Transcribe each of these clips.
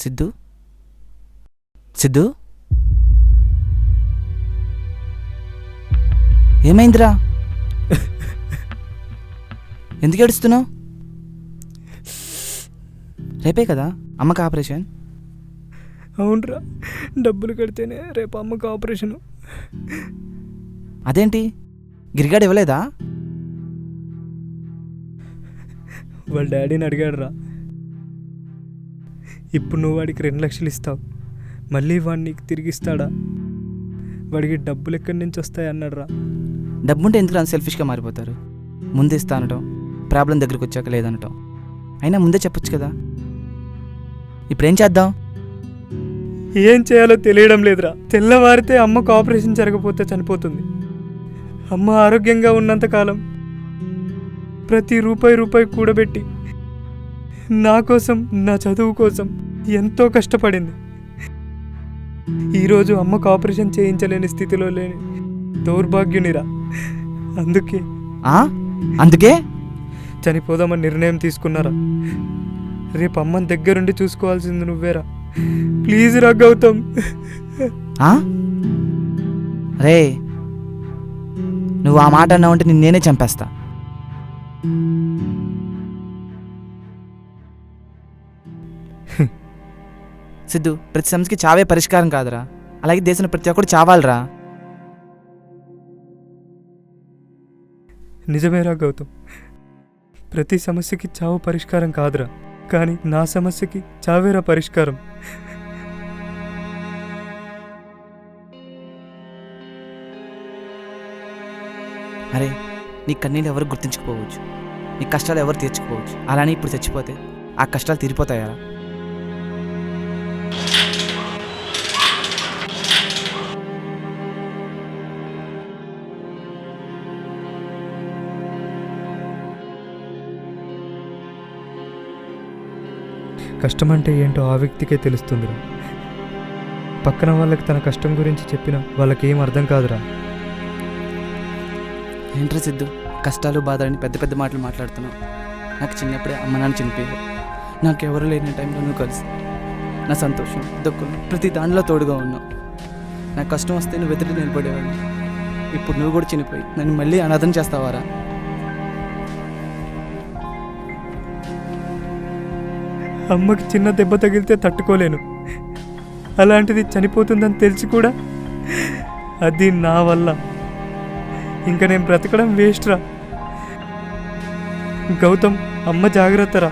సిద్ధు సిద్ధు ఏమైందిరా? ఎందుకు ఏడుస్తున్నావు? రేపే కదా అమ్మకి ఆపరేషన్. అవునరా, డబ్బులు కడితేనే రేపు అమ్మకు ఆపరేషను. అదేంటి గిరిగాడు ఇవ్వలేదా? వాళ్ళ డాడీని అడిగాడురా. ఇప్పుడు నువ్వు వాడికి 2 లక్షలు ఇస్తావు, మళ్ళీ వాడిని నీకు తిరిగిస్తాడా? వాడికి డబ్బులు ఎక్కడి నుంచి వస్తాయి అన్నాడురా. డబ్బుంటే ఎందుకు అంత సెల్ఫిష్గా మారిపోతారు? ముందే ఇస్తా అనటం, ప్రాబ్లం దగ్గరికి వచ్చాక లేదనటం. అయినా ముందే చెప్పొచ్చు కదా. ఇప్పుడేం చేద్దాం? ఏం చేయాలో తెలియడం లేదురా. తెల్లవారితే అమ్మకు ఆపరేషన్ జరగకపోతే చనిపోతుంది. అమ్మ ఆరోగ్యంగా ఉన్నంతకాలం ప్రతి రూపాయి కూడబెట్టి నా కోసం, నా చదువు కోసం ఎంతో కష్టపడింది. ఈరోజు అమ్మకు ఆపరేషన్ చేయించలేని స్థితిలో లేని దౌర్భాగ్యునిరా. అందుకే చనిపోదామని నిర్ణయం తీసుకున్నారా. రేపు అమ్మని దగ్గరుండి చూసుకోవాల్సింది నువ్వేరా. ప్లీజ్ రా గౌతమ్. రే, నువ్వు ఆ మాట అన్నావంటే నేనే చంపేస్తా. సిద్ధు, ప్రతి సమస్యకి చావే పరిష్కారం కాదురా. అలాగే దేశంలో ప్రతి ఒక్కరు చావాలరా. నిజమేరా గౌతమ్, ప్రతి సమస్యకి చావు పరిష్కారం కాదురా. కానీ నా సమస్యకి చావేరా పరిష్కారం. అరే, నీ కన్నీళ్ళు ఎవరు గుర్తించకపోవచ్చు, నీ కష్టాలు ఎవరు తీర్చుకోవచ్చు. అలానే ఇప్పుడు చచ్చిపోతే ఆ కష్టాలు తీరిపోతాయా? కష్టం అంటే ఏంటో ఆ వ్యక్తికే తెలుస్తుందిరా. పక్కన వాళ్ళకి తన కష్టం గురించి చెప్పినా వాళ్ళకేం అర్థం కాదురా. ఏంట్రా సిద్ధు, కష్టాలు బాధలని పెద్ద పెద్ద మాటలు మాట్లాడుతున్నావు. నాకు చిన్నప్పుడే అమ్మ నాన్న చనిపోయారు. నాకు ఎవరు లేని టైంలో నువ్వు కలిసి నా సంతోషం దుఃఖం ప్రతి దానిలో తోడుగా ఉన్నావు. నాకు కష్టం వస్తే నువ్వు ఎదురు నిలబడేవాడిని. ఇప్పుడు నువ్వు కూడా చనిపోయి నన్ను మళ్ళీ అనాథం చేస్తావారా? అమ్మకి చిన్న దెబ్బ తగిలితే తట్టుకోలేను, అలాంటిది చనిపోతుందని తెలిసి కూడా అది నా వల్ల. ఇంకా నేను బ్రతకడం వేస్ట్ రా. గౌతమ్, అమ్మ జాగ్రత్తరా.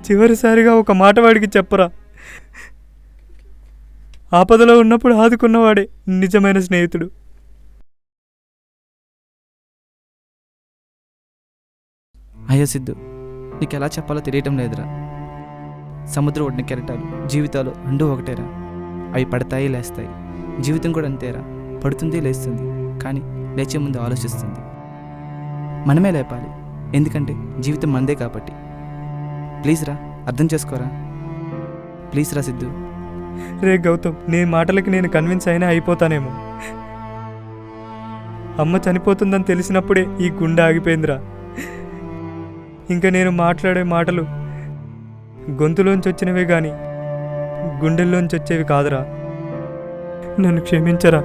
చివరిసారిగా ఒక మాట వాడికి చెప్పరా. ఆపదలో ఉన్నప్పుడు ఆదుకున్నవాడే నిజమైన స్నేహితుడు. అయ్యో సిద్ధు, నీకు ఎలా చెప్పాలో తెలియటం లేదురా. సముద్రం ఒడ్డిన కెరటాలు జీవితాలు రెండూ ఒకటేరా. అవి పడతాయి లేస్తాయి. జీవితం కూడా అంతేరా, పడుతుంది లేస్తుంది, కానీ లేచే ముందు ఆలోచిస్తుంది. మనమే లేపాలి, ఎందుకంటే జీవితం మనదే కాబట్టి. ప్లీజ్ రా, అర్థం చేసుకోరా. ప్లీజ్ రా సిద్ధు. రే గౌతమ్, నీ మాటలకి నేను కన్విన్స్ అయినా అయిపోతానేమో. అమ్మ చనిపోతుందని తెలిసినప్పుడే ఈ గుండె ఆగిపోయిందిరా. ఇంకా నేను మాట్లాడే మాటలు గొంతులోంచి వచ్చినవే గాని గుండెల్లోంచి వచ్చేవి కాదురా. నన్ను క్షమించరా.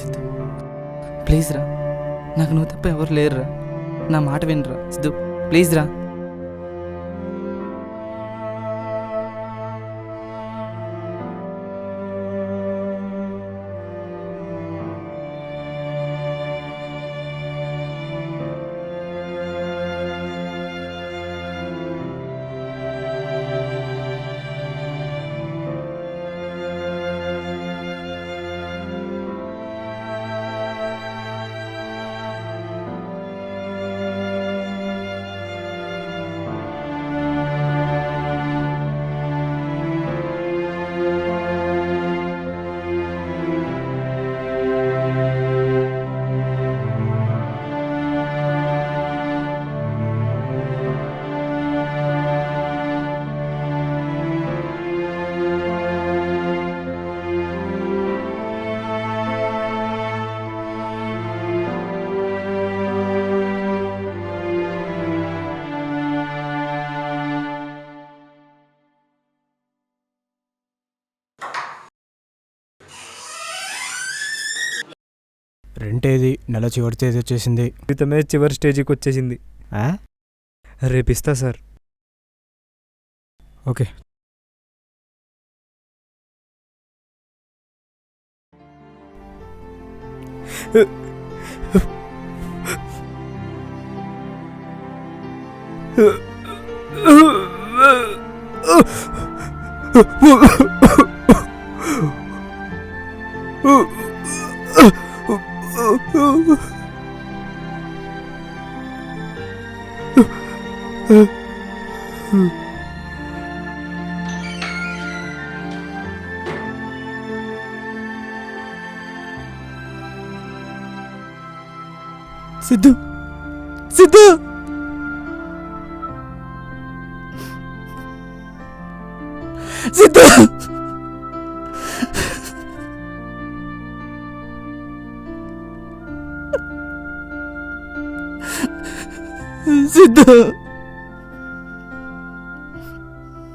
సిద్ధు ప్లీజ్ రా, నాకు నువ్వు తప్ప ఎవరు లేరురా. నా మాట వినరా సిద్ధు, ప్లీజ్ రా. రెంట్ ఏది? నెల చివరి తేదీ వచ్చేసింది. జీవితమే చివరి స్టేజ్కి వచ్చేసింది. ఆ? రేపు ఇస్తా సార్. ఓకే. సిద్ధు, సిద్ధు, సిద్ధు, సిద్ధు, సిద్ధు.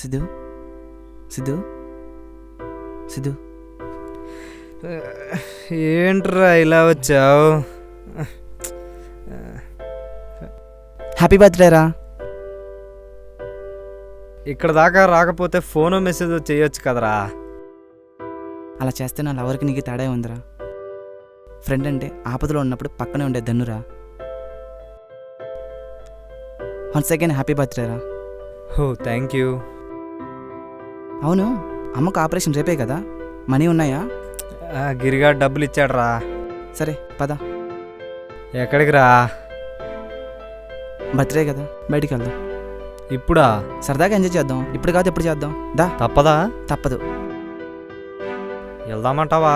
సిద్ధు, సిద్ధు, సిద్ధు, ఏంట్రా ఇలా వచ్చావు? హ్యాపీ బర్త్డే రా. ఇక్కడ దాకా రాకపోతే ఫోను మెసేజ్ చేయొచ్చు కదరా. అలా చేస్తే నా లవర్కి నీకు తేడా ఉందిరా. ఫ్రెండ్ అంటే ఆపదలో ఉన్నప్పుడు పక్కనే ఉండే దన్నురా. వన్స్ అగైన్ హ్యాపీ బర్త్డే రా. ఓ థ్యాంక్ యూ. అవును, అమ్మకు ఆపరేషన్ రేపే కదా, మనీ ఉన్నాయా? గిరిగా డబ్బులు ఇచ్చాడు రా. సరే పద. ఎక్కడికి రా? బర్త్డే కదా, బయటికి వెళ్దాం. ఇప్పుడా? సరదాగా ఎంజాయ్ చేద్దాం. ఇప్పుడు కాదు ఎప్పుడు చేద్దాం. దా. తప్పదా? తప్పదు. వెళ్దామంటావా?